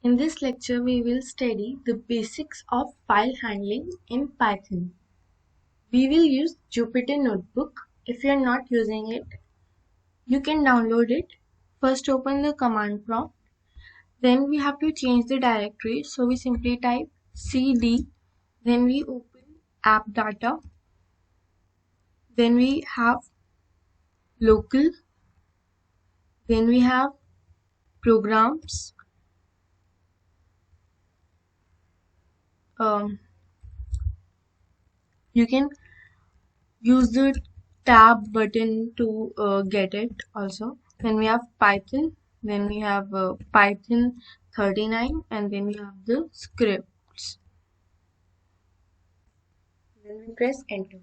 In this lecture, we will study the basics of file handling in Python. We will use Jupyter Notebook. If you are not using it, you can download it. First, open the command prompt. Then we have to change the directory. So we simply type cd. Then we open app data. Then we have local. Then we have programs. You can use the tab button to get it also. Then we have Python. Then we have Python 39, and then we have the scripts. Then we press enter.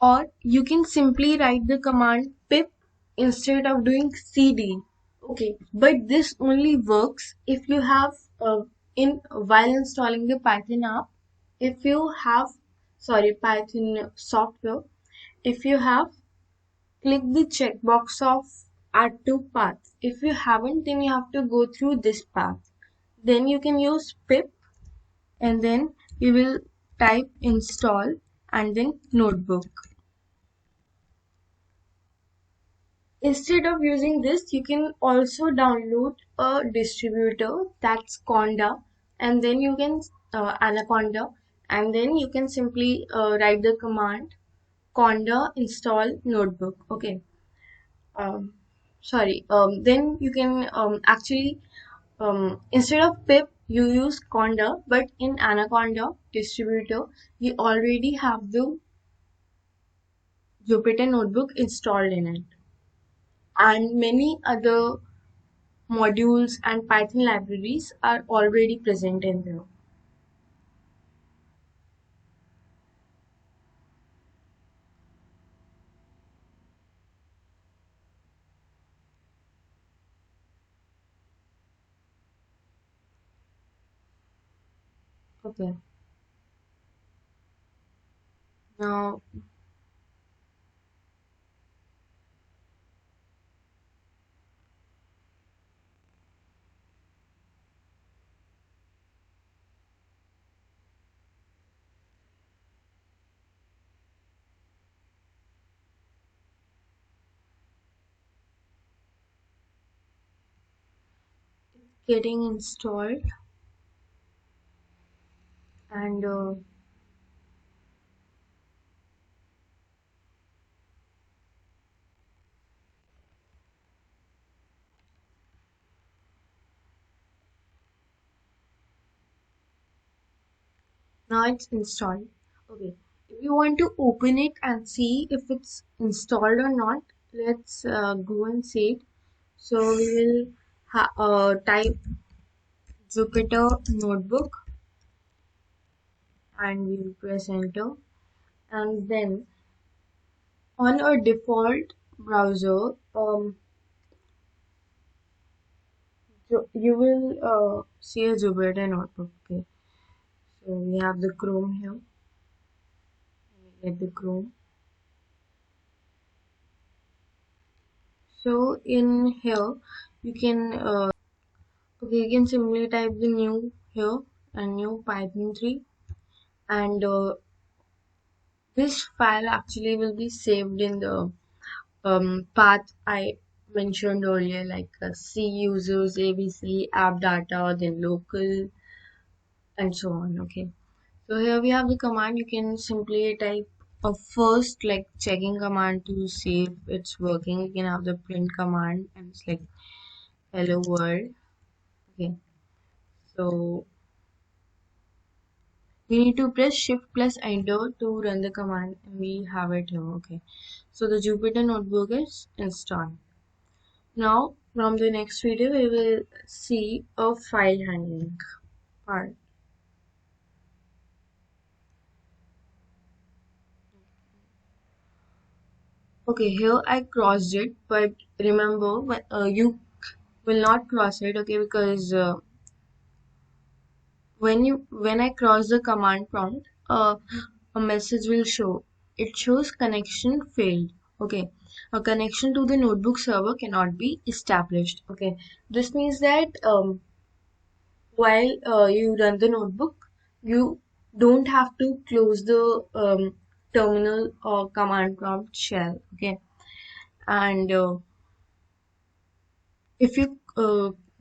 Or you can simply write the command pip instead of doing cd. Okay, but this only works if you have in while installing the Python app. If you have Python software, if you have, click the checkbox of add to path. If you haven't, then you have to go through this path. Then you can use pip, and then you will type install and then notebook. Instead of using this, you can also download a distributor, that's Conda, and then you can Anaconda, and then you can simply write the command Conda install notebook. Okay. Um, then you can instead of pip you use Conda, but in Anaconda distributor you already have the Jupyter Notebook installed in it, and many other modules and Python libraries are already present in there. Okay, now getting installed, and now it's installed. Okay, if you want to open it and see if it's installed or not, let's go and see it. So we will type Jupyter Notebook and we will press enter, and then on our default browser, you will see a Jupyter Notebook. Okay, so we have the Chrome here. Get the Chrome. So in here you can okay, you can simply type the new here and new Python 3, and this file actually will be saved in the path I mentioned earlier, like C users, ABC, app data, then local, and so on. Okay, so here we have the command. You can simply type a first like checking command to see if it's working. You can have the print command, and it's like hello world. Okay, so we need to press shift plus enter to run the command, and we have it here. Okay, so the Jupyter Notebook is installed. Now from the next video we will see a file handling part. Okay, here I crossed it, but remember you will not cross it. Okay, because when I cross the command prompt, a message will show. It shows connection failed. Okay, a connection to the notebook server cannot be established. Okay, this means that while you run the notebook, you don't have to close the terminal or command prompt shell. Okay, and if you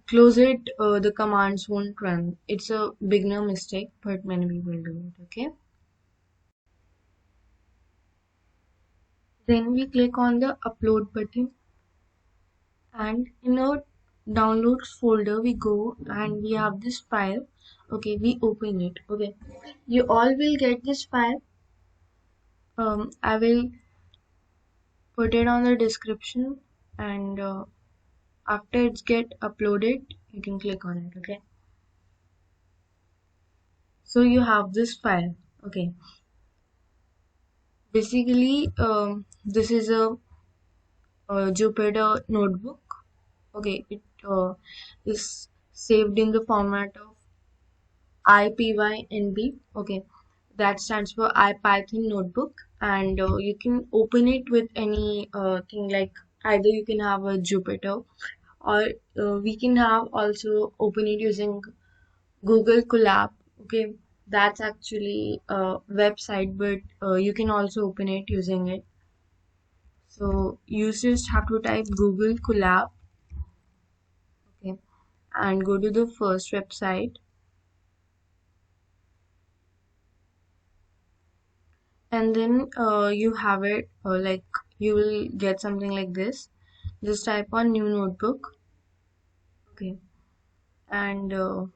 close it, the commands won't run. It's a beginner mistake, but many people do it. Okay, then we click on the upload button, and in our downloads folder we go and we have this file. Okay, we open it. Okay, you all will get this file. I will put it on the description, and after it's get uploaded you can click on it. Okay, so you have this file. Okay, basically this is a Jupyter notebook. Okay, it is saved in the format of IPYNB. Okay, that stands for IPython notebook, and you can open it with any thing, like either you can have a Jupyter, or we can have also open it using Google Colab. Okay, that's actually a website, but you can also open it using it. So you just have to type Google Colab. Okay, and go to the first website, and then you have it, like you will get something like this. Just type on new notebook. Okay, and a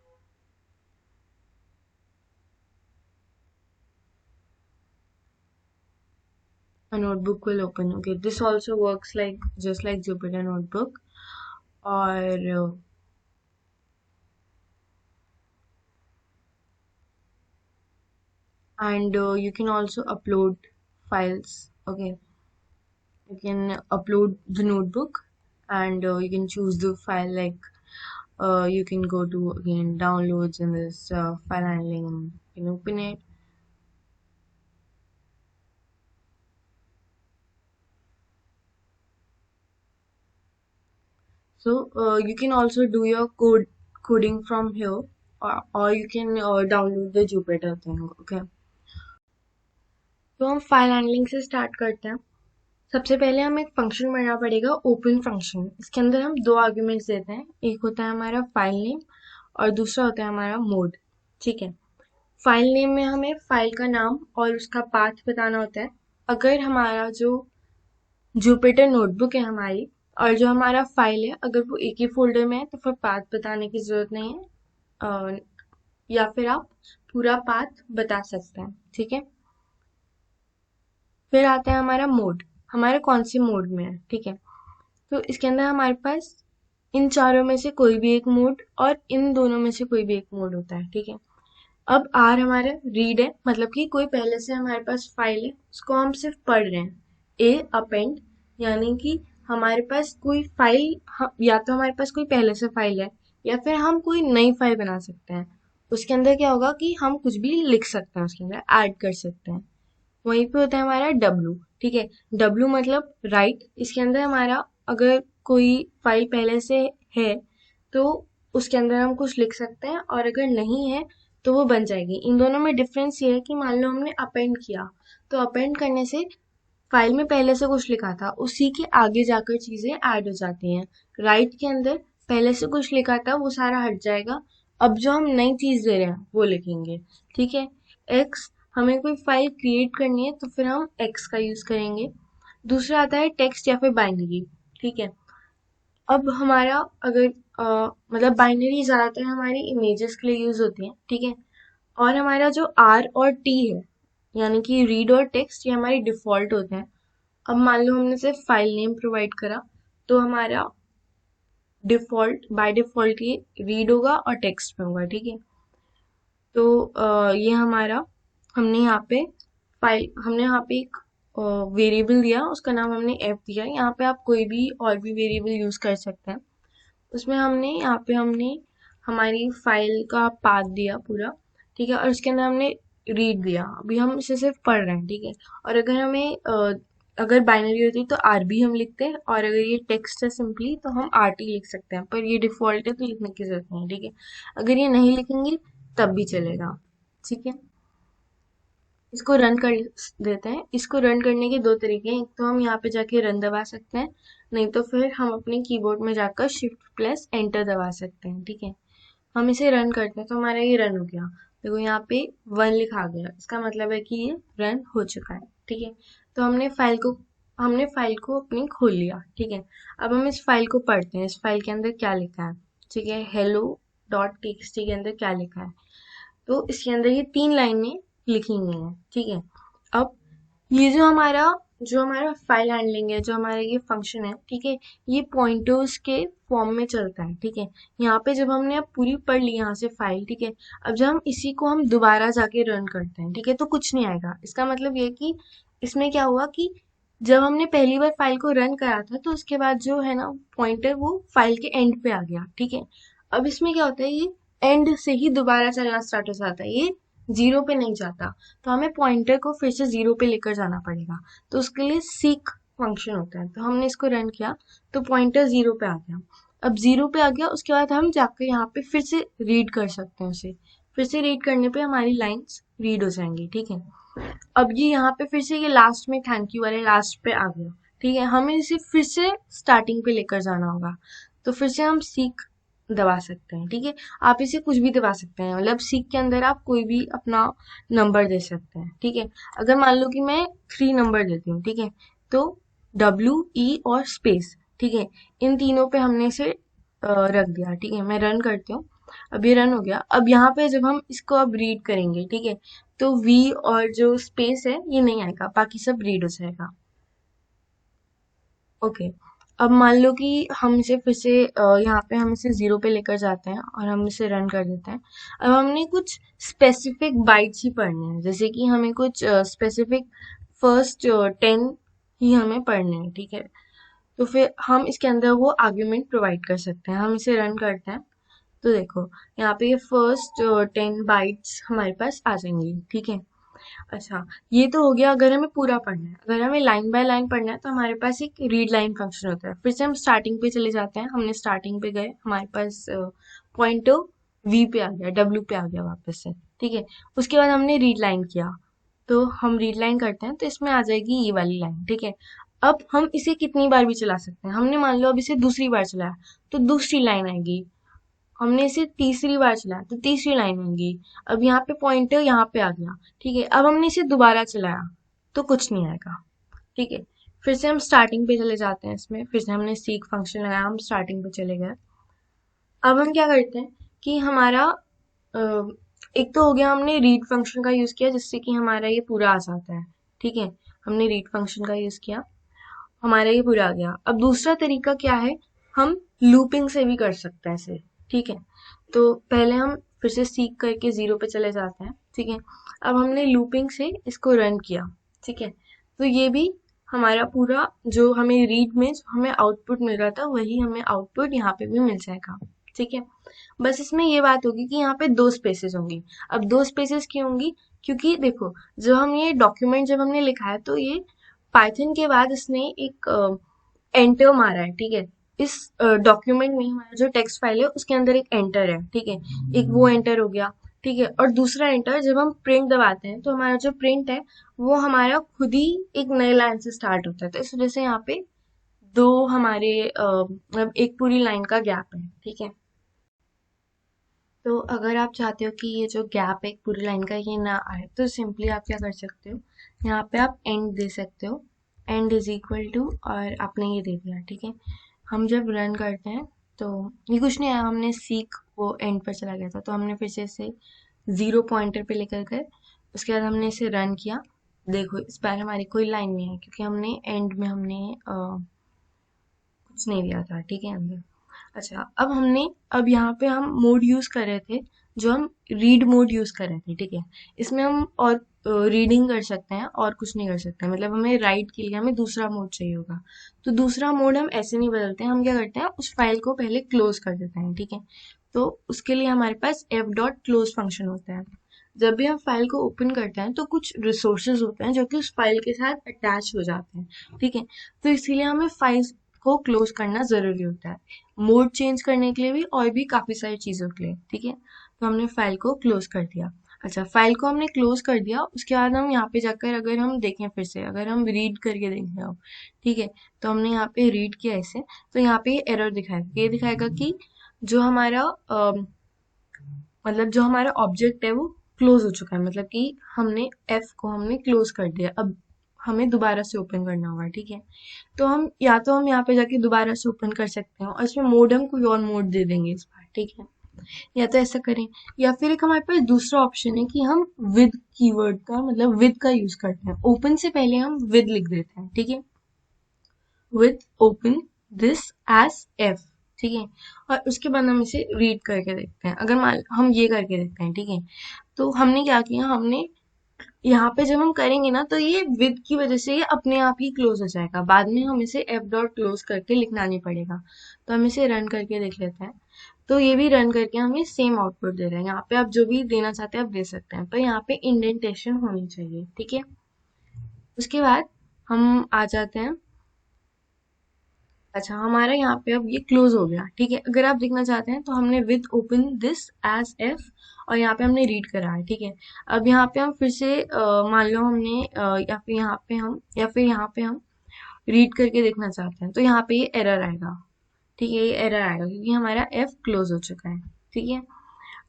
notebook will open. Okay, this also works like just like Jupyter notebook, or and you can also upload files. Okay, you can upload the notebook, and you can choose the file, like you can go to again downloads in this file handling, and you can open it. So you can also do your coding from here, or you can download the Jupyter thing. Okay, तो हम file handling से start करते हैं. सबसे पहले हमें एक function बनाना पड़ेगा, ओपन फंक्शन. इसके अंदर हम दो आर्ग्यूमेंट्स देते हैं. एक होता है हमारा फाइल नेम और दूसरा होता है हमारा मोड. ठीक है, फाइल नेम में हमें फाइल का नाम और उसका पाथ बताना होता है. अगर हमारा जो जुपिटर नोटबुक है हमारी, और जो हमारा फाइल है, अगर वो एक ही फोल्डर में है तो फिर पाथ बताने की ज़रूरत नहीं है. या फिर आप पूरा पाथ बता सकते हैं. ठीक है, फिर आता है हमारा मोड. हमारे कौन से मोड में है. ठीक है, तो इसके अंदर हमारे पास इन चारों में से कोई भी एक मोड और इन दोनों में से कोई भी एक मोड होता है. ठीक है, अब आर हमारा रीड है, मतलब कि कोई पहले से हमारे पास फाइल है, उसको हम सिर्फ पढ़ रहे हैं. ए अपेंड, यानी कि हमारे पास कोई फाइल, या तो हमारे पास कोई पहले से फाइल है, या फिर हम कोई नई फाइल बना सकते हैं. उसके अंदर क्या होगा कि हम कुछ भी लिख सकते हैं, उसके अंदर ऐड कर सकते हैं. वहीं पे होता है हमारा डब्लू. ठीक है, डब्लू मतलब राइट. इसके अंदर हमारा अगर कोई फाइल पहले से है तो उसके अंदर हम कुछ लिख सकते हैं, और अगर नहीं है तो वो बन जाएगी. इन दोनों में डिफरेंस ये है कि मान लो हमने अपेंड किया, तो अपेंड करने से फाइल में पहले से कुछ लिखा था, उसी के आगे जाकर चीजें ऐड हो जाती हैं. राइट के अंदर पहले से कुछ लिखा था, वो सारा हट जाएगा. अब जो हम नई चीज दे रहे हैं वो लिखेंगे. ठीक है, एक्स, हमें कोई फाइल क्रिएट करनी है तो फिर हम एक्स का यूज करेंगे. दूसरा आता है टेक्स्ट या फिर बाइनरी. ठीक है, अब हमारा अगर मतलब बाइनरी ज़्यादातर हमारी इमेजेस के लिए यूज़ होती हैं. ठीक है, और हमारा जो आर और टी है, यानी कि रीड और टेक्स्ट, ये हमारी डिफ़ॉल्ट होते हैं. अब मान लो हमने सिर्फ फाइल नेम प्रोवाइड करा, तो हमारा डिफ़ॉल्ट बाय डिफ़ॉल्ट ये रीड होगा और टेक्स्ट में होगा. ठीक है, तो ये हमारा, हमने यहाँ पे एक वेरिएबल दिया, उसका नाम हमने एफ दिया. यहाँ पे आप कोई भी और भी वेरिएबल यूज़ कर सकते हैं. उसमें हमने हमारी फाइल का पाथ दिया पूरा. ठीक है, और उसके अंदर हमने रीड दिया. अभी हम इसे सिर्फ पढ़ रहे हैं. ठीक है, और अगर हमें अगर बाइनरी होती तो आरबी हम लिखते हैं, और अगर ये टेक्स्ट है सिंपली तो हम आरटी लिख सकते हैं, पर ये डिफॉल्ट है तो लिखने की जरूरत नहीं है, ठीक है। अगर ये नहीं लिखेंगे तब भी चलेगा, ठीक है। इसको रन कर देते हैं। इसको रन करने के दो तरीके हैं, एक तो हम यहाँ पे जाके रन दबा सकते हैं, नहीं तो फिर हम अपने कीबोर्ड में जाकर शिफ्ट प्लस एंटर दबा सकते हैं, ठीक है। हम इसे रन करते हैं तो हमारा ये रन हो गया। देखो यहाँ पे 1 लिखा गया, इसका मतलब है कि ये रन हो चुका है, ठीक है। तो हमने फाइल को अपनी खोल लिया, ठीक है। अब हम इस फाइल को पढ़ते हैं, इस फाइल के अंदर क्या लिखा है, ठीक है। hello डॉट टीएक्सटी के अंदर क्या लिखा है, तो इसके अंदर ये 3 लाइनें लिखी हुई हैं, ठीक है। अब ये जो हमारा फाइल हैंडलिंग है, जो हमारा ये फंक्शन है, ठीक है, ये पॉइंटर्स के फॉर्म में चलता है, ठीक है। यहाँ पे जब हमने अब पूरी पढ़ ली यहाँ से फाइल, ठीक है, अब जब हम इसी को हम दोबारा जाके रन करते हैं, ठीक है, तो कुछ नहीं आएगा। इसका मतलब ये है कि इसमें क्या हुआ कि जब हमने पहली बार फाइल को रन करा था तो उसके बाद जो है ना पॉइंटर, वो फाइल के एंड पे आ गया, ठीक है। अब इसमें क्या होता है, ये एंड से ही दोबारा चलना स्टार्ट हो जाता है, ये जीरो पे नहीं जाता। तो हमें पॉइंटर को फिर से जीरो पे लेकर जाना पड़ेगा, तो उसके लिए सीक फंक्शन होता है। तो हमने इसको रन किया तो पॉइंटर जीरो पे आ गया। अब जीरो पे आ गया, उसके बाद हम जाकर यहाँ पे फिर से रीड कर सकते हैं उसे। फिर से रीड करने पे हमारी लाइंस रीड हो जाएंगी, ठीक है। अब ये यहाँ पे फिर से ये लास्ट में थैंक यू वाले लास्ट पे आ गया, ठीक है। हमें इसे फिर से स्टार्टिंग पे लेकर जाना होगा, तो फिर से हम सीक दबा सकते हैं, ठीक है। आप इसे कुछ भी दबा सकते हैं, मतलब सीक के अंदर आप कोई भी अपना नंबर दे सकते हैं, ठीक है। अगर मान लो कि मैं 3 नंबर देती हूँ, ठीक है, तो WE और स्पेस, ठीक है, इन तीनों पे हमने इसे रख दिया, ठीक है। मैं रन करती हूँ, अब ये रन हो गया। अब यहाँ पे जब हम इसको अब रीड करेंगे, ठीक है, तो वी और जो स्पेस है ये नहीं आएगा, बाकी सब रीड हो जाएगा, ओके। अब मान लो कि हम इसे फिर से यहाँ पे हम इसे जीरो पे लेकर जाते हैं और हम इसे रन कर देते हैं। अब हमने कुछ स्पेसिफिक बाइट्स ही पढ़ने हैं, जैसे कि हमें कुछ स्पेसिफिक फर्स्ट 10 ही हमें पढ़ने हैं, ठीक है। तो फिर हम इसके अंदर वो आर्ग्यूमेंट प्रोवाइड कर सकते हैं। हम इसे रन करते हैं तो देखो यहाँ पे ये फर्स्ट 10 बाइट्स हमारे पास आ जाएंगी, ठीक है। अच्छा, ये तो हो गया अगर हमें पूरा पढ़ना है। अगर हमें लाइन बाय लाइन पढ़ना है तो हमारे पास एक रीड लाइन फंक्शन होता है। फिर से हम स्टार्टिंग पे चले जाते हैं, हमने स्टार्टिंग पे गए, हमारे पास पॉइंटर वी पे आ गया, डब्ल्यू पे आ गया वापस से, ठीक है। उसके बाद हमने रीड लाइन किया, तो हम रीड लाइन करते हैं तो इसमें आ जाएगी ये वाली लाइन, ठीक है। अब हम इसे कितनी बार भी चला सकते हैं, हमने मान लो अब इसे दूसरी बार चलाया तो दूसरी लाइन आएगी। हमने इसे तीसरी बार चलाया तो तीसरी लाइन होगी। अब यहाँ पे पॉइंटर यहाँ पे आ गया, ठीक है। अब हमने इसे दोबारा चलाया तो कुछ नहीं आएगा, ठीक है। फिर से हम स्टार्टिंग पे चले जाते हैं, इसमें फिर से हमने सीक फंक्शन लगाया, हम स्टार्टिंग पे चले गए। अब हम क्या करते हैं कि हमारा अ, एक तो हो गया, हमने रीड फंक्शन का यूज किया जिससे कि हमारा ये पूरा आ जाता है, ठीक है। हमने रीड फंक्शन का यूज किया, हमारा ये पूरा आ गया। अब दूसरा तरीका क्या है, हम लूपिंग से भी कर सकते हैं इसे, ठीक है। तो पहले हम फिर से सीख करके जीरो पे चले जाते हैं, ठीक है। अब हमने लूपिंग से इसको रन किया, ठीक है। तो ये भी हमारा पूरा जो हमें रीड में जो हमें आउटपुट मिल रहा था वही हमें आउटपुट यहाँ पे भी मिल जाएगा, ठीक है। बस इसमें ये बात होगी कि यहाँ पे 2 स्पेसेस होंगी। अब 2 स्पेसेस क्यों होंगी, क्योंकि देखो जब हम ये डॉक्यूमेंट जब हमने लिखा है तो ये पाइथन के बाद इसने एक एंटर मारा है, ठीक है। इस डॉक्यूमेंट में हमारा जो टेक्स्ट फाइल है उसके अंदर एक एंटर है, ठीक है। एक वो एंटर हो गया, ठीक है। और दूसरा एंटर जब हम प्रिंट दबाते हैं तो हमारा जो प्रिंट है वो हमारा खुद ही एक नए लाइन से स्टार्ट होता है, तो इस वजह से यहाँ पे दो हमारे मतलब एक पूरी लाइन का गैप है, ठीक है। तो अगर आप चाहते हो कि ये जो गैप है एक पूरी लाइन का ये ना आए तो सिंपली आप क्या कर सकते हो, यहाँ पे आप एंड दे सकते हो, एंड इज इक्वल टू, और आपने ये दे दिया, ठीक है। हम जब रन करते हैं तो ये कुछ नहीं आया, हमने सीक वो एंड पर चला गया था तो हमने फिर से इसे जीरो पॉइंटर पे लेकर गए। उसके बाद हमने इसे रन किया, देखो इस बार हमारी कोई लाइन नहीं है क्योंकि हमने एंड में हमने कुछ नहीं दिया था, ठीक है अंदर। अच्छा, अब यहाँ पे हम मोड यूज कर रहे थे, जो हम रीड मोड यूज कर रहे थे, ठीक है। इसमें हम और रीडिंग कर सकते हैं और कुछ नहीं कर सकते, मतलब हमें राइट के लिए हमें दूसरा मोड चाहिए होगा। तो दूसरा मोड हम ऐसे नहीं बदलते हैं, हम क्या करते हैं उस फाइल को पहले क्लोज कर देते हैं, ठीक है। तो उसके लिए हमारे पास f डॉट क्लोज फंक्शन होता है। जब भी हम फाइल को ओपन करते हैं तो कुछ रिसोर्सेज होते हैं जो कि उस फाइल के साथ अटैच हो जाते हैं, ठीक है। तो इसीलिए हमें फाइल को क्लोज करना ज़रूरी होता है, मोड चेंज करने के लिए भी और भी काफ़ी सारी चीज़ों के लिए, ठीक है। तो हमने फाइल को क्लोज कर दिया। अच्छा, फाइल को हमने क्लोज कर दिया, उसके बाद हम यहाँ पे जाकर अगर हम देखें, फिर से अगर हम रीड करके देखें अब, ठीक है, तो हमने यहाँ पे रीड किया ऐसे, तो यहाँ पे एरर दिखाएगा, ये दिखाएगा कि जो हमारा मतलब जो हमारा ऑब्जेक्ट है वो क्लोज हो चुका है, मतलब कि हमने एफ को हमने क्लोज कर दिया, अब हमें दोबारा से ओपन करना होगा, ठीक है। तो हम यहाँ पे जाके दोबारा से ओपन कर सकते हैं और इसमें मोड हम कोई और मोड दे देंगे इस बार, ठीक है। या तो ऐसा करें, या फिर एक हमारे पास दूसरा ऑप्शन है कि हम विद कीवर्ड का मतलब विद का यूज करते हैं। ओपन से पहले हम विद लिख देते हैं, ठीक है, with open this as F, ठीक है। और उसके बाद हम इसे रीड करके देखते हैं, अगर मान हम ये करके देखते हैं, ठीक है। तो हमने क्या किया, हमने यहाँ पे जब हम करेंगे ना तो ये विद की वजह से ये अपने आप ही क्लोज हो जाएगा, बाद में हम इसे एफ डॉट क्लोज करके लिखना नहीं पड़ेगा। तो हम इसे रन करके देख लेते हैं, तो ये भी रन करके हमें सेम आउटपुट दे रहा है। यहाँ पे आप जो भी देना चाहते हैं आप दे सकते हैं, पर यहाँ पे इंडेंटेशन होनी चाहिए, ठीक है। उसके बाद हम आ जाते हैं, अच्छा हमारा यहाँ पे अब ये क्लोज हो गया, ठीक है। अगर आप देखना चाहते हैं तो हमने with open this as F और यहाँ पे हमने रीड करा है, ठीक है। अब यहाँ पे हम फिर से मान लो हमने या फिर यहाँ पे हम रीड करके देखना चाहते हैं, तो यहाँ पे ये एरर आएगा, ठीक है, ये एरर आएगा क्योंकि हमारा एफ क्लोज हो चुका है, ठीक है।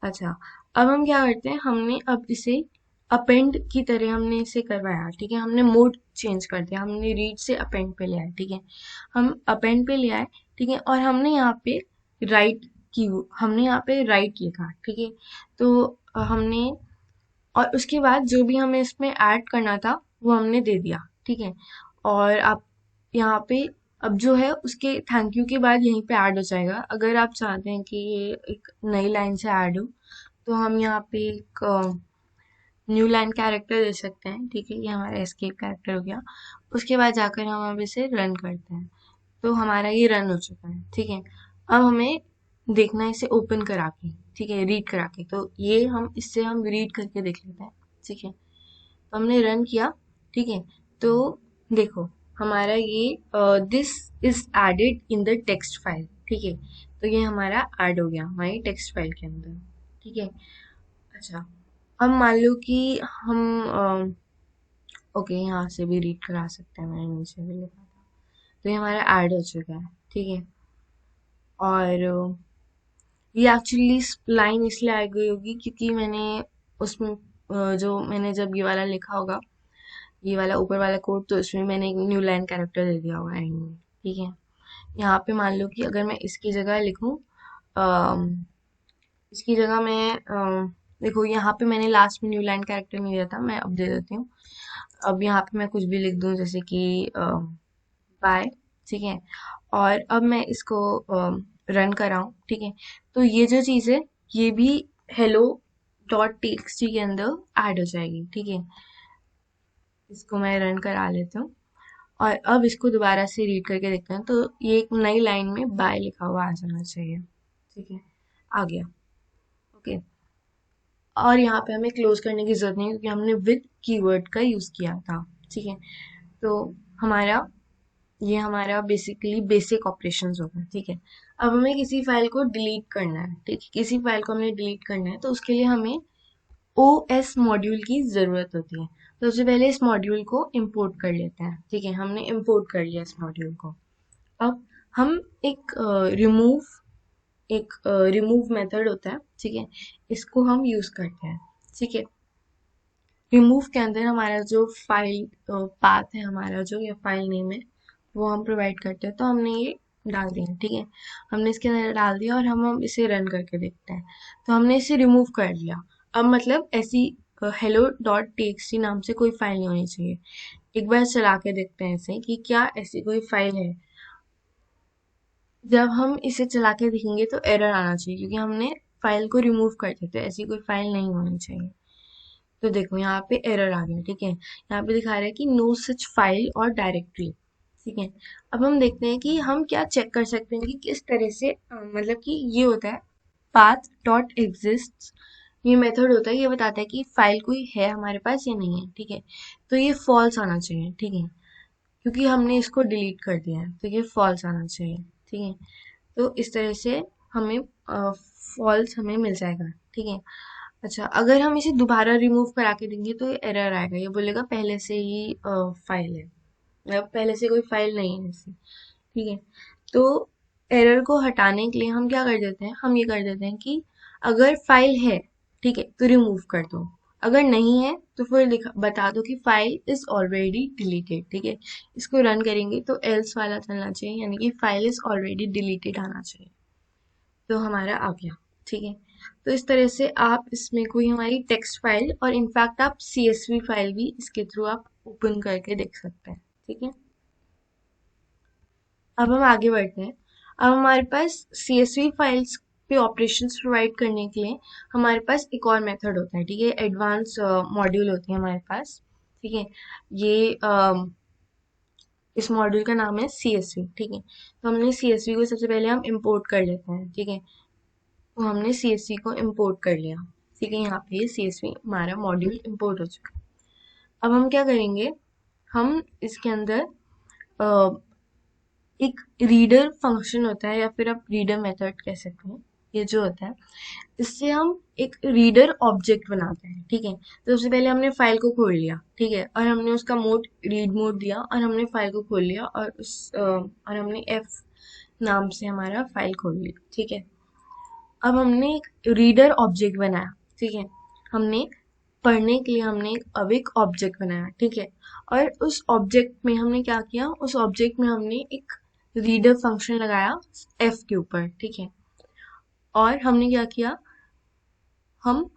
अच्छा, अब हम क्या करते हैं, हमने अब इसे अपेंड की तरह हमने इसे करवाया, ठीक है। हमने मोड चेंज कर दिया, हमने रीड से अपेंड पे ले आए, ठीक है। हम अपेंड पे ले आए, ठीक है, और हमने यहाँ पे राइट की हमने यहाँ पे राइट लिखा, ठीक है। तो हमने और उसके बाद जो भी हमें इसमें ऐड करना था वो हमने दे दिया, ठीक है। और आप यहाँ पे अब जो है उसके थैंक यू के बाद यहीं पे ऐड हो जाएगा। अगर आप चाहते हैं कि ये एक नई लाइन से ऐड हो तो हम यहाँ पे एक न्यू लाइन कैरेक्टर दे सकते हैं, ठीक है, ये हमारा एस्केप कैरेक्टर हो गया। उसके बाद जाकर हम अब इसे रन करते हैं, तो हमारा ये रन हो चुका है, ठीक है। अब हमें देखना है इसे ओपन करा के, ठीक है, रीड करा के, तो ये हम इससे हम रीड करके देख लेते हैं, ठीक है। तो हमने रन किया, ठीक है। तो देखो हमारा ये this is added in the text file, ठीक है। तो ये हमारा ऐड हो गया हमारी टेक्स्ट फाइल के अंदर, ठीक है। अच्छा, अब मान लो कि हम ओके यहाँ से भी रीड करा सकते हैं, मैंने नीचे भी लिखा था, तो ये हमारा ऐड हो चुका है, ठीक है। और ये एक्चुअली लाइन इसलिए आ गई होगी क्योंकि मैंने उसमें जो मैंने जब ये वाला लिखा होगा, ये वाला ऊपर वाला कोड, तो इसमें मैंने एक न्यू लाइन कैरेक्टर दे दिया होगा एंड में, ठीक है। यहाँ पे मान लो कि अगर मैं इसकी जगह लिखूं, इसकी जगह मैं देखो यहाँ पे मैंने लास्ट में न्यू लाइन कैरेक्टर नहीं दिया था, मैं अब दे देती हूँ। अब यहाँ पे मैं कुछ भी लिख दूँ जैसे कि बाय, ठीक है। और अब मैं इसको रन कराऊँ, ठीक है। तो ये जो चीज़ है ये भी हेलो डॉट टीएक्सटी के अंदर ऐड हो जाएगी, ठीक है। इसको मैं रन करा लेती हूँ और अब इसको दोबारा से रीड करके देखते हैं, तो ये एक नई लाइन में बाय लिखा हुआ आ जाना चाहिए, ठीक है, आ गया, ओके। और यहाँ पे हमें क्लोज करने की जरूरत नहीं क्योंकि हमने विद कीवर्ड का यूज किया था, ठीक है। तो हमारा ये हमारा बेसिकली बेसिक ऑपरेशंस हो गए, ठीक है। अब हमें किसी फाइल को डिलीट करना है, ठीक है, किसी फाइल को हमें डिलीट करना है तो उसके लिए हमें OS मॉड्यूल की ज़रूरत होती है। तो सबसे पहले इस मॉड्यूल को इंपोर्ट कर लेते हैं, ठीक है, हमने इंपोर्ट कर लिया इस मॉड्यूल को। अब हम एक रिमूव मेथड होता है, ठीक है, इसको हम यूज़ करते हैं, ठीक है। रिमूव के अंदर हमारा जो फाइल पाथ है, हमारा जो या फाइल नेम है वो हम प्रोवाइड करते हैं, तो हमने ये डाल दिया, ठीक है। हमने इसके अंदर डाल दिया और हम इसे रन करके देखते हैं, तो हमने इसे रिमूव कर लिया। अब मतलब ऐसी हेलो डॉट टीएक्सटी नाम से कोई फाइल नहीं होनी चाहिए। एक बार चला के देखते हैं इसे कि क्या ऐसी कोई फाइल है। जब हम इसे चला के देखेंगे तो एरर आना चाहिए क्योंकि हमने फाइल को रिमूव कर दिया, तो ऐसी कोई फाइल नहीं होनी चाहिए। तो देखो यहाँ पे एरर आ गया, ठीक है, यहाँ पे दिखा रहा है कि नो सच फाइल और डायरेक्टरी, ठीक है। अब हम देखते हैं कि हम क्या चेक कर सकते हैं कि किस तरह से मतलब कि ये होता है path dot exists ये मेथड होता है, ये बताता है कि फाइल कोई है हमारे पास या नहीं है, ठीक है। तो ये फॉल्स आना चाहिए, ठीक है, क्योंकि हमने इसको डिलीट कर दिया है, तो ये फॉल्स आना चाहिए, ठीक है। तो इस तरह से हमें फॉल्स हमें मिल जाएगा, ठीक है। अच्छा, अगर हम इसे दोबारा रिमूव करा के देंगे तो ये एरर आएगा, ये बोलेगा पहले से ही फाइल है, मतलब पहले से कोई फाइल नहीं है ऐसी, ठीक है। तो एरर को हटाने के लिए हम क्या कर देते हैं, हम ये कर देते हैं कि अगर फाइल है, ठीक है, तो रिमूव कर दो, अगर नहीं है तो फिर बता दो कि फाइल इज ऑलरेडी डिलीटेड, ठीक है। इसको रन करेंगे तो एल्स वाला चलना चाहिए, यानी कि फाइल इज ऑलरेडी डिलीटेड आना चाहिए, तो हमारा आ गया, ठीक है। तो इस तरह से आप इसमें कोई हमारी टेक्स्ट फाइल और इनफैक्ट आप CSV फाइल भी इसके थ्रू आप ओपन करके देख सकते हैं, ठीक है। अब हम आगे बढ़ते हैं। अब हमारे पास CSV फाइल्स पे ऑपरेशंस प्रोवाइड करने के लिए हमारे पास एक और मेथड होता है, ठीक है, एडवांस मॉड्यूल होते हैं हमारे पास, ठीक है। ये इस मॉड्यूल का नाम है CSV, ठीक है। तो हमने CSV को सबसे पहले हम इंपोर्ट कर लेते हैं, ठीक है। तो हमने CSV को इंपोर्ट कर लिया, ठीक है, यहाँ पे CSV हमारा मॉड्यूल इंपोर्ट हो चुका है। अब हम क्या करेंगे, हम इसके अंदर एक रीडर फंक्शन होता है, या फिर आप रीडर मेथड कह सकते हैं, ये जो होता है, इससे हम एक रीडर ऑब्जेक्ट बनाते हैं, ठीक है। तो सबसे पहले हमने फाइल को खोल लिया, ठीक है, और हमने उसका मोड रीड मोड दिया, और हमने फाइल को खोल लिया, और और हमने F नाम से हमारा फाइल खोल लिया, ठीक है। अब हमने एक रीडर ऑब्जेक्ट बनाया, ठीक है, हमने पढ़ने के लिए हमने अब एक ऑब्जेक्ट बनाया, ठीक है। और उस ऑब्जेक्ट में हमने क्या किया, उस ऑब्जेक्ट में हमने एक रीडर फंक्शन लगाया F के ऊपर, ठीक है। और हमने क्या किया, हम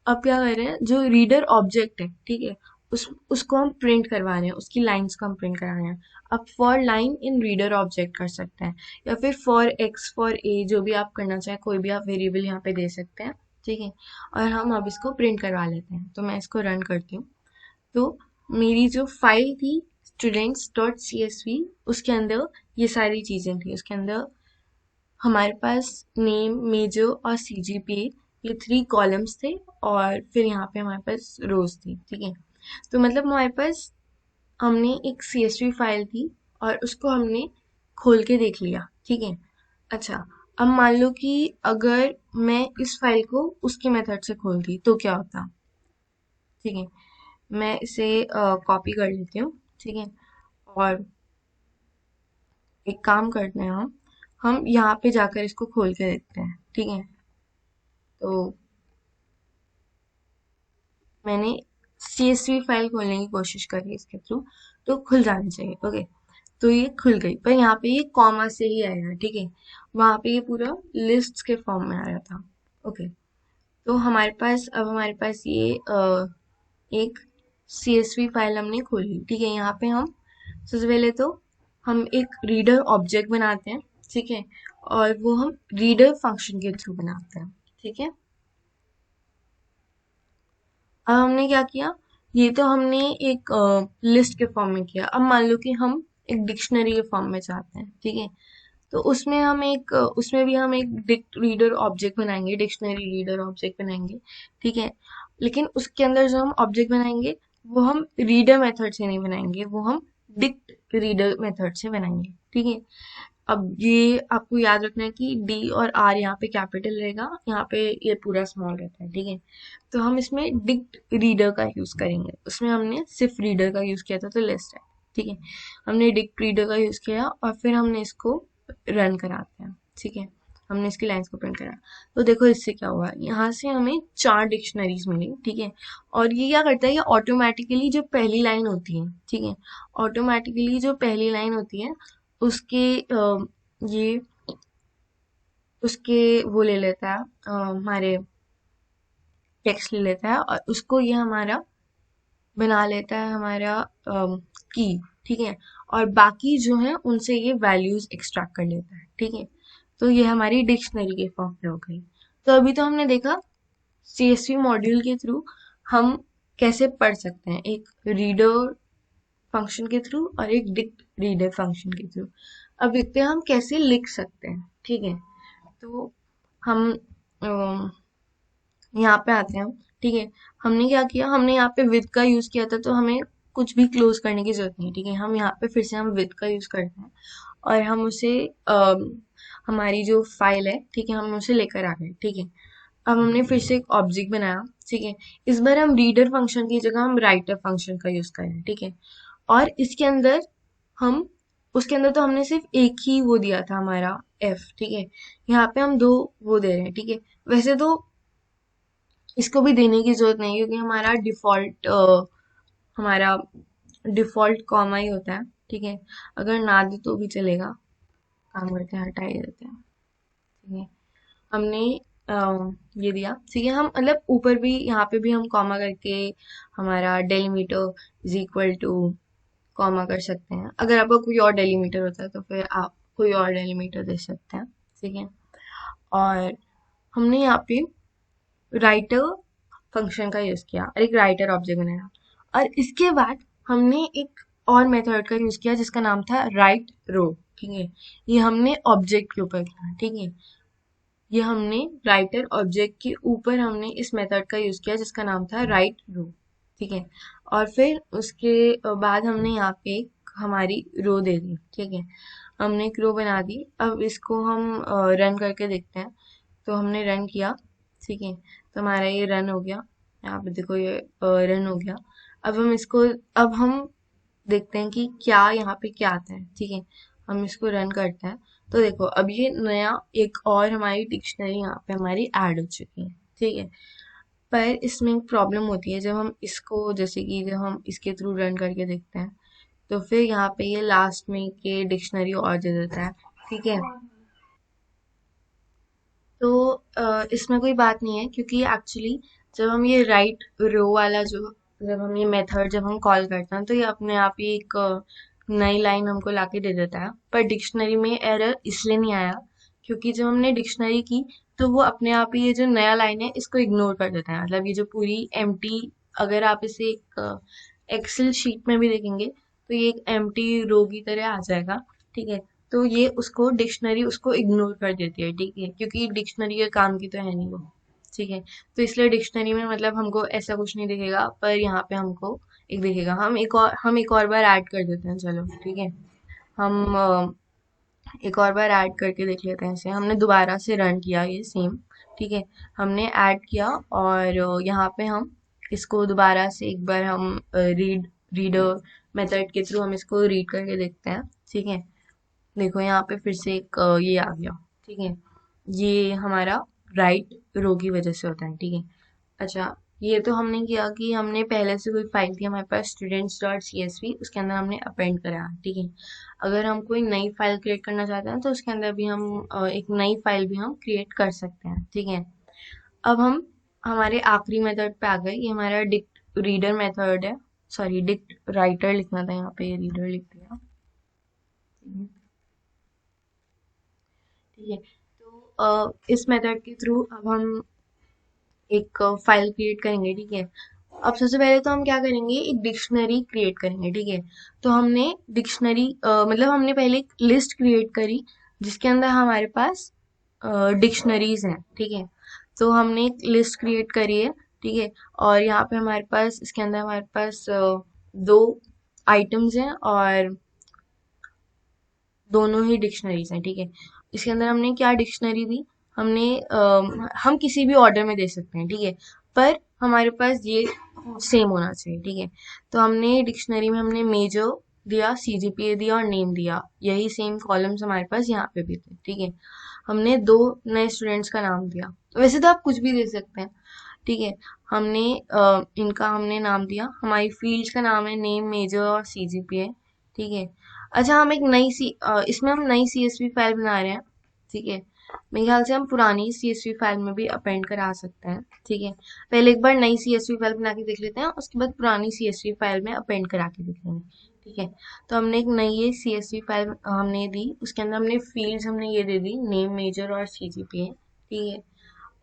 अब क्या कर रहे हैं, जो रीडर ऑब्जेक्ट है, ठीक है, उसको हम प्रिंट करवा रहे हैं, उसकी लाइंस को हम प्रिंट करा रहे हैं। अब for line in reader object कर सकते हैं, या फिर फॉर एक्स फॉर ए, जो भी आप करना चाहें, कोई भी आप वेरिएबल यहाँ पे दे सकते हैं, ठीक है। और हम अब इसको प्रिंट करवा लेते हैं, तो मैं इसको रन करती हूँ। तो मेरी जो फाइल थी students.csv, उसके अंदर ये सारी चीज़ें थी, उसके अंदर हमारे पास नेम, मेजर और CGPA, ये 3 कॉलम्स थे, और फिर यहाँ पे हमारे पास रोज थी, ठीक है। तो मतलब हमारे पास हमने एक CSV फाइल थी, और उसको हमने खोल के देख लिया, ठीक है। अच्छा, अब मान लो कि अगर मैं इस फाइल को उसके मेथड से खोलती तो क्या होता, ठीक है। मैं इसे कॉपी कर लेती हूँ, ठीक है। और एक काम करते हैं, हम यहाँ पे जाकर इसको खोल के देखते हैं, ठीक है। तो मैंने CSV फाइल खोलने की कोशिश करी इसके थ्रू, तो खुल जानी चाहिए, ओके। तो ये खुल गई, पर यहाँ पे ये कॉमा से ही आएगा, ठीक है। वहां पे ये पूरा लिस्ट के फॉर्म में आ रहा था, ओके। तो हमारे पास अब हमारे पास ये एक CSV फाइल हमने खोली, ठीक है। यहाँ पे हम सबसे पहले तो हम एक रीडर ऑब्जेक्ट बनाते हैं, ठीक है, और वो हम रीडर फंक्शन के थ्रू बनाते हैं, ठीक है। अब हमने क्या किया, ये तो हमने एक लिस्ट के फॉर्म में किया। अब मान लो कि हम एक डिक्शनरी के फॉर्म में चाहते हैं, ठीक है। तो उसमें भी हम एक डिक्ट रीडर ऑब्जेक्ट बनाएंगे, डिक्शनरी रीडर ऑब्जेक्ट बनाएंगे, ठीक है। लेकिन उसके अंदर जो हम ऑब्जेक्ट बनाएंगे, वो हम रीडर मेथड से नहीं बनाएंगे, वो हम डिक्ट रीडर मेथड से बनाएंगे, ठीक है। अब ये आपको याद रखना है कि D और R यहाँ पे कैपिटल रहेगा, यहाँ पे ये पूरा स्मॉल रहता है, ठीक है। तो हम इसमें डिक्ट रीडर का यूज करेंगे, उसमें हमने सिर्फ रीडर का यूज किया था, तो लिस्ट है, ठीक है। हमने डिक्ट रीडर का यूज किया, और फिर हमने इसको रन कराते हैं, ठीक है। हमने इसकी लाइंस को प्रिंट करा, तो देखो इससे क्या हुआ, यहाँ से हमें 4 डिक्शनरीज मिली, ठीक है। और ये क्या करता है, ये ऑटोमेटिकली जो पहली लाइन होती है, ठीक है, ऑटोमेटिकली जो पहली लाइन होती है उसके ये उसके वो ले लेता है, हमारे टेक्स्ट ले लेता है, और उसको ये हमारा बना लेता है, हमारा की, ठीक है। और बाकी जो है उनसे ये वैल्यूज एक्सट्रैक्ट कर लेता है, ठीक है। तो ये हमारी डिक्शनरी के फॉर्म में हो गई। तो अभी तो हमने देखा CSV मॉड्यूल के थ्रू हम कैसे पढ़ सकते हैं, एक रीडर फंक्शन के थ्रू और एक डिक्ट रीडर फंक्शन के थ्रू। अब देखते हैं हम कैसे लिख सकते हैं, ठीक है। तो हम यहाँ पे आते हैं हम। ठीक है, हमने क्या किया, हमने यहाँ पे विद का यूज किया था, तो हमें कुछ भी क्लोज करने की जरूरत नहीं। ठीक है, हम यहाँ पे फिर से हम विद का यूज करते हैं और हम उसे हमारी जो फाइल है, ठीक है, हम उसे लेकर आ गए। ठीक है, अब हमने फिर से एक ऑब्जेक्ट बनाया। ठीक है, इस बार हम रीडर फंक्शन की जगह हम राइटर फंक्शन का यूज करें। ठीक है, और इसके अंदर हम उसके अंदर तो हमने सिर्फ एक ही वो दिया था, हमारा एफ। ठीक है, यहाँ पे हम दो वो दे रहे हैं। ठीक है, वैसे तो इसको भी देने की जरूरत नहीं, क्योंकि हमारा डिफॉल्ट कॉमा ही होता है। ठीक है, अगर ना दे तो भी चलेगा, काम करते हैं, हटा ही देते हैं। ठीक है, हमने अ, ये दिया। ठीक है, हम मतलब ऊपर भी यहाँ पे भी हम कॉमा करके हमारा delimiter is equal two comma कर सकते हैं। अगर आपका कोई और डेलीमीटर होता है तो फिर आप कोई और डेलीमीटर दे सकते हैं। ठीक है, और हमने यहाँ पे राइटर फंक्शन का यूज किया और एक राइटर ऑब्जेक्ट बनाया, और इसके बाद हमने एक और मेथड का यूज किया जिसका नाम था राइट रो। ठीक है, ये हमने ऑब्जेक्ट के ऊपर किया। ठीक है, ये हमने राइटर ऑब्जेक्ट के ऊपर हमने इस मेथड का यूज किया जिसका नाम था राइट रो। ठीक है, और फिर उसके बाद हमने यहाँ पे एक हमारी रो दे दी। ठीक है, हमने एक रो बना दी। अब इसको हम रन करके देखते हैं। तो हमने रन किया। ठीक है, तो हमारा ये रन हो गया। यहाँ पे देखो ये रन हो गया। अब हम देखते हैं कि क्या यहाँ पे क्या आता है। ठीक है, हम इसको रन करते हैं। तो देखो अब ये नया एक और हमारी डिक्शनरी यहाँ पे हमारी ऐड हो चुकी है। ठीक है, पर इसमें एक प्रॉब्लम होती है, जब हम इसको जैसे कि जब हम इसके थ्रू रन करके देखते हैं तो फिर यहाँ पे ये लास्ट में के डिक्शनरी और दे देता है। ठीक है, तो इसमें कोई बात नहीं है, क्योंकि एक्चुअली जब हम ये राइट रो वाला जो जब हम ये मेथड जब हम कॉल करते हैं तो ये अपने आप ही एक नई लाइन हमको लाके दे देता है। पर डिक्शनरी में एरर इसलिए नहीं आया क्योंकि जब हमने डिक्शनरी की तो वो अपने आप ही ये जो नया लाइन है इसको इग्नोर कर देता है। मतलब ये जो पूरी एम्प्टी, अगर आप इसे एक एक्सेल शीट में भी देखेंगे तो ये एक एम्प्टी रो की तरह आ जाएगा। ठीक है, तो ये उसको डिक्शनरी उसको इग्नोर कर देती है। ठीक है, क्योंकि डिक्शनरी के काम की तो है नहीं वो। ठीक है, तो इसलिए डिक्शनरी में मतलब हमको ऐसा कुछ नहीं दिखेगा, पर यहाँ पे हमको एक दिखेगा। हम एक और बार ऐड कर देते हैं, चलो ठीक है। हम एक और बार ऐड करके देख लेते हैं इसे। हमने दोबारा से रन किया ये सेम। ठीक है, हमने ऐड किया और यहाँ पे हम इसको दोबारा से एक बार हम रीडर मेथड के थ्रू हम इसको रीड करके देखते हैं। ठीक है, देखो यहाँ पे फिर से एक ये आ गया। ठीक है, ये हमारा राइट रो की वजह से होता है। ठीक है, अच्छा, ये तो हमने किया कि हमने पहले से कोई फाइल थी हमारे पास students dot C S V, उसके अंदर हमने अपेंड करा। ठीक है, अगर हम कोई नई फाइल क्रिएट करना चाहते हैं तो उसके अंदर भी हम एक नई फाइल भी हम क्रिएट कर सकते हैं। ठीक है, अब हम हमारे आखिरी मेथड पे आ गए। ये हमारा डिक्ट रीडर मेथड है। सॉरी, डिक्ट राइटर लिखना था, यहाँ पे ये रीडर लिख दिया। ठीक है, तो इस मेथड के थ्रू अब हम एक फाइल क्रिएट करेंगे। ठीक है, अब सबसे पहले तो हम क्या करेंगे, एक डिक्शनरी क्रिएट करेंगे। ठीक है, तो हमने डिक्शनरी मतलब हमने पहले एक लिस्ट क्रिएट करी जिसके अंदर हमारे पास डिक्शनरीज हैं। ठीक है, तो हमने एक लिस्ट क्रिएट करी है। ठीक है, और यहाँ पे हमारे पास इसके अंदर हमारे पास दो आइटम्स हैं और दोनों ही डिक्शनरीज हैं। ठीक है, इसके अंदर हमने क्या डिक्शनरी दी, हमने हम किसी भी ऑर्डर में दे सकते हैं। ठीक है, पर हमारे पास ये सेम होना चाहिए। ठीक है, तो हमने डिक्शनरी में हमने मेजर दिया, सीजीपीए दिया और नेम दिया। यही सेम कॉलम्स हमारे पास यहाँ पे भी थे। ठीक है, हमने दो नए स्टूडेंट्स का नाम दिया। वैसे तो आप कुछ भी दे सकते हैं। ठीक है, हमने इनका हमने नाम दिया। हमारी फील्ड्स का नाम है नेम, मेजर और सीजीपीए। ठीक है, अच्छा, हम एक इसमें हम नई सीएसवी फाइल बना रहे हैं। ठीक है, मेरे ख्याल से हम पुरानी सीएसवी फाइल में भी अपेंड करा सकते हैं। ठीक है, पहले एक बार नई सीएसवी फाइल बना के देख लेते हैं, उसके बाद पुरानी सीएसवी फाइल में अपेंड करा के देख लेंगे। ठीक है, तो हमने एक नई ये सीएसवी फाइल हमने दी, उसके अंदर हमने फील्ड्स हमने ये दे दी, नेम, मेजर और सीजीपीए। ठीक है,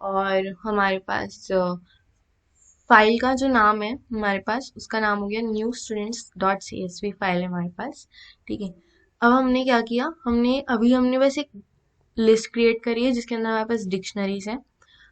और हमारे पास फाइल का जो नाम है हमारे पास, उसका नाम हो गया new students dot C S V file है हमारे पास। ठीक है, अब हमने क्या किया, हमने बस एक लिस्ट क्रिएट करी है जिसके अंदर हमारे पास डिक्शनरीज हैं।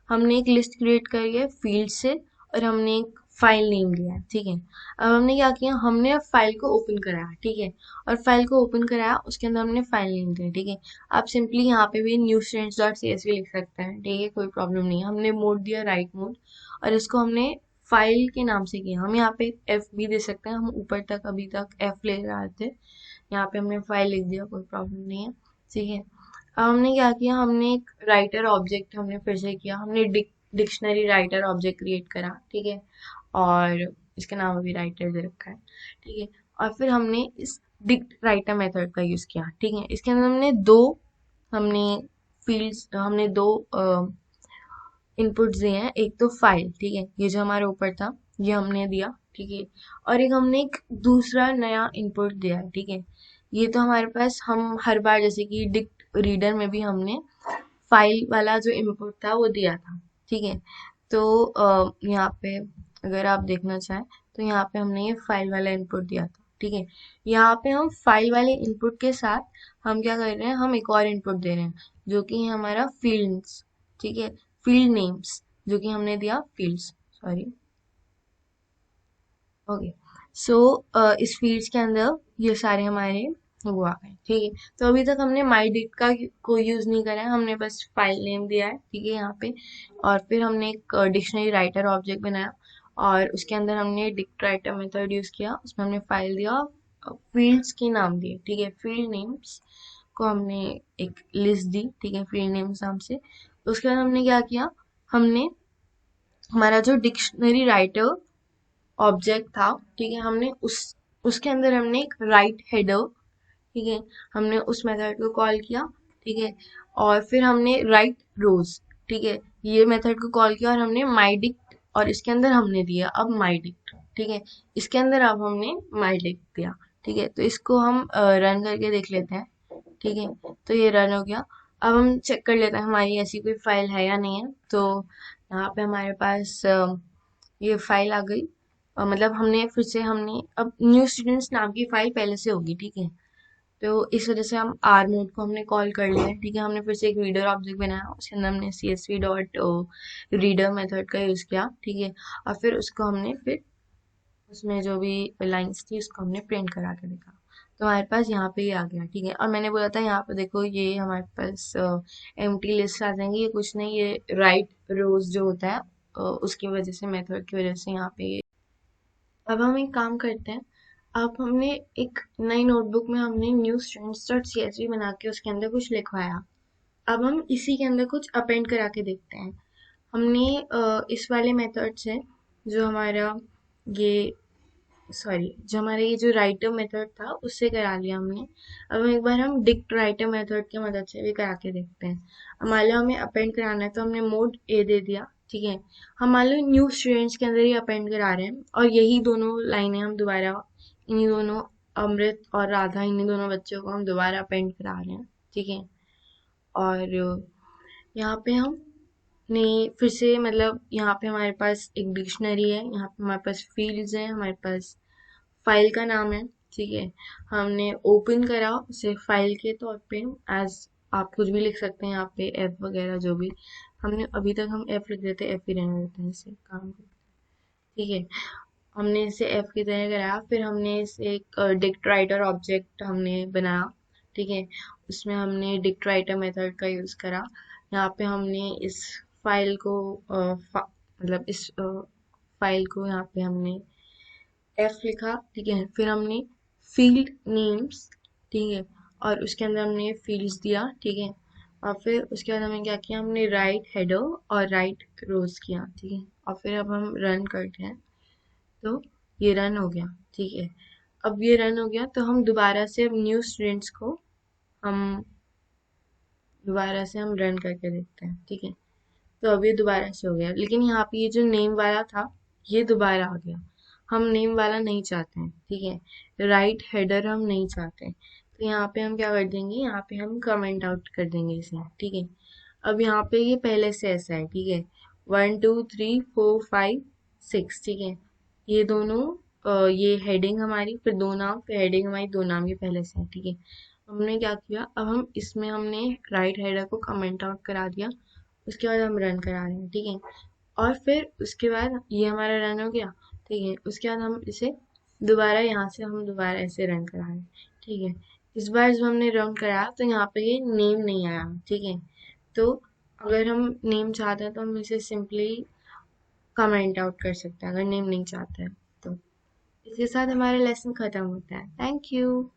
हमने एक लिस्ट क्रिएट करी है फील्ड से और हमने एक फाइल नेम लिया है, ठीक है। अब हमने क्या किया, हमने फाइल को ओपन कराया, ठीक है, और फाइल को ओपन कराया, उसके अंदर हमने फाइल नेम दिया, ठीक है। आप सिंपली यहाँ पे भी न्यू स्टूडेंट्स डॉट CSV लिख सकते हैं, ठीक है, कोई प्रॉब्लम नहीं है। हमने मोड दिया राइट मोड और इसको हमने फाइल के नाम से किया। हम यहाँ पे एफ भी दे सकते हैं, हम ऊपर तक अभी तक एफ ले रहे थे, यहाँ पे हमने फाइल लिख दिया, कोई प्रॉब्लम नहीं है, ठीक है। अब हमने क्या किया, हमने एक राइटर ऑब्जेक्ट हमने फिर से किया, हमने डिक्शनरी राइटर ऑब्जेक्ट क्रिएट करा, ठीक है, और इसका नाम अभी राइटर दे रखा है, ठीक है। और फिर हमने इस डिक्ट राइटर मेथड का यूज किया, ठीक है। इसके अंदर हमने फील्ड्स, हमने दो इनपुट्स दिए हैं, एक तो फाइल, ठीक है, ये जो हमारे ऊपर था ये हमने दिया, ठीक है, और एक हमने एक दूसरा नया इनपुट दिया है, ठीक है। ये तो हमारे पास हम हर बार जैसे कि डिक्ट रीडर में भी हमने फाइल वाला जो इनपुट था वो दिया था, ठीक है। तो यहाँ पे अगर आप देखना चाहें तो यहाँ पे हमने ये फाइल वाला इनपुट दिया था, ठीक है। यहाँ पे हम फाइल वाले इनपुट के साथ हम क्या कर रहे हैं, हम एक और इनपुट दे रहे हैं जो कि है हमारा फील्ड्स, ठीक है, फील्ड नेम्स, जो कि हमने दिया फील्ड्स, सॉरी, ओके। सो इस फील्ड्स के अंदर ये सारे हमारे वो आ गए, ठीक है। तो अभी तक हमने माई डिक्ट का कोई यूज नहीं करा है, हमने बस फाइल नेम दिया है, ठीक है, यहाँ पे। और फिर हमने एक डिक्शनरी राइटर ऑब्जेक्ट बनाया और उसके अंदर हमने डिक्ट राइटर मेथड यूज किया, उसमें हमने फाइल दिया, फील्ड्स के नाम दिए, ठीक है, फील्ड नेम्स को हमने एक लिस्ट दी, ठीक है, फील्ड नेम्स नाम से। उसके बाद हमने क्या किया, हमने हमारा जो डिक्शनरी राइटर ऑब्जेक्ट था, ठीक है, हमने उसके अंदर हमने एक राइट हेडर, ठीक है, हमने उस मेथड को कॉल किया, ठीक है, और फिर हमने राइट रोज, ठीक है, ये मेथड को कॉल किया और हमने माई डिक्ट और इसके अंदर हमने दिया अब माई डिक्ट, ठीक है, इसके अंदर अब हमने माई डिक्ट दिया, ठीक है। तो इसको हम रन करके देख लेते हैं, ठीक है। तो ये रन हो गया। अब हम चेक कर लेते हैं हमारी ऐसी कोई फाइल है या नहीं है। तो यहाँ पे हमारे पास ये फाइल आ गई, मतलब हमने फिर से हमने अब न्यू स्टूडेंट्स नाम की फाइल पहले से होगी, ठीक है। तो इस वजह से हम आर मोड को हमने कॉल कर लिया है, ठीक है। हमने फिर से एक रीडर ऑब्जेक्ट बनाया, उसके अंदर हमने CSV डॉट रीडर मेथड का यूज़ किया, ठीक है। और फिर उसको हमने फिर उसमें जो भी लाइंस थी उसको हमने प्रिंट करा के देखा, तो हमारे पास यहाँ पे ये आ गया, ठीक है। और मैंने बोला था यहाँ पे देखो ये हमारे पास एम्प्टी लिस्ट आ जाएंगी, ये कुछ नहीं, ये राइट रोज जो होता है उसकी वजह से, मेथड की वजह से यहाँ पे ये। अब हम एक काम करते हैं, अब हमने एक नई नोटबुक में हमने न्यू स्टूडेंट्स डॉट CSV बना के उसके अंदर कुछ लिखवाया। अब हम इसी के अंदर कुछ अपेंड करा के देखते हैं। हमने इस वाले मेथड से जो हमारा ये सॉरी जो हमारा ये जो राइटर मेथड था उससे करा लिया हमने। अब एक बार हम डिक्ट राइटर मेथड की मदद से भी करा के देखते हैं। अब मान लो हमें अपेंड कराना है तो हमने मोड ए दे दिया, ठीक है। हम मान लो न्यू स्टूडेंट्स के अंदर ही अपेंड करा रहे हैं और यही दोनों लाइनें हम दोबारा, इन्हीं दोनों अमृत और राधा, इन्हीं दोनों बच्चों को हम दोबारा अपेंड करा रहे हैं, ठीक है। और यहाँ पे हम ने फिर से मतलब यहाँ पे हमारे पास एक डिक्शनरी है, यहाँ पे हमारे पास फील्ड्स हैं, हमारे पास फाइल का नाम है, ठीक है। हमने ओपन करा उसे फाइल के तौर पे, एज आप कुछ भी लिख सकते हैं यहाँ पे एफ वगैरह जो भी, हमने अभी तक हम एफ लिख देते हैं, एफ ही रहने देते हैं, इसे काम करते हैं, ठीक है। हमने इसे एफ की तरह कराया, फिर हमने इसे एक डिक्ट राइटर ऑब्जेक्ट हमने बनाया, ठीक है। उसमें हमने डिक्ट राइटर मेथड का यूज करा। यहाँ पे हमने इस फाइल को मतलब इस फाइल को यहाँ पे हमने एफ लिखा, ठीक है। फिर हमने फील्ड नेम्स, ठीक है, और उसके अंदर हमने फील्ड्स दिया, ठीक है। और फिर उसके बाद हमने क्या किया, हमने राइट हेडर और राइट रोज किया, ठीक है। और फिर अब हम रन करते हैं तो ये रन हो गया, ठीक है। अब ये रन हो गया तो हम दोबारा से अब न्यू स्टूडेंट्स को हम दोबारा से हम रन करके देखते हैं, ठीक है। तो अब ये दोबारा से हो गया, लेकिन यहाँ पे ये जो नेम वाला था ये दोबारा आ गया। हम नेम वाला नहीं चाहते हैं, ठीक है, राइट हेडर हम नहीं चाहते, तो यहाँ पे हम क्या कर देंगे, यहाँ पे हम कमेंट आउट कर देंगे इसे, ठीक है। अब यहाँ पे ये पहले से ऐसा है, ठीक है, 1 2 3 4 5 6, ठीक है। ये दोनों ये हेडिंग हमारी, फिर दो नाम, फिर हेडिंग हमारी दो नाम, ये पहले से है, ठीक है। हमने क्या किया, अब हम इसमें हमने राइट हेडर को कमेंट आउट करा दिया, उसके बाद हम रन करा रहे हैं, ठीक है। और फिर उसके बाद ये हमारा रन हो गया, ठीक है। उसके बाद हम इसे दोबारा यहाँ से हम दोबारा ऐसे रन करा रहे हैं, ठीक है। इस बार जब हमने रन कराया तो यहाँ पे ये नेम नहीं आया, ठीक है। तो अगर हम नेम चाहते हैं तो हम इसे सिंपली कमेंट आउट कर सकते हैं, अगर नेम नहीं चाहते हैं तो। इसके साथ हमारा लेसन खत्म होता है। Thank you.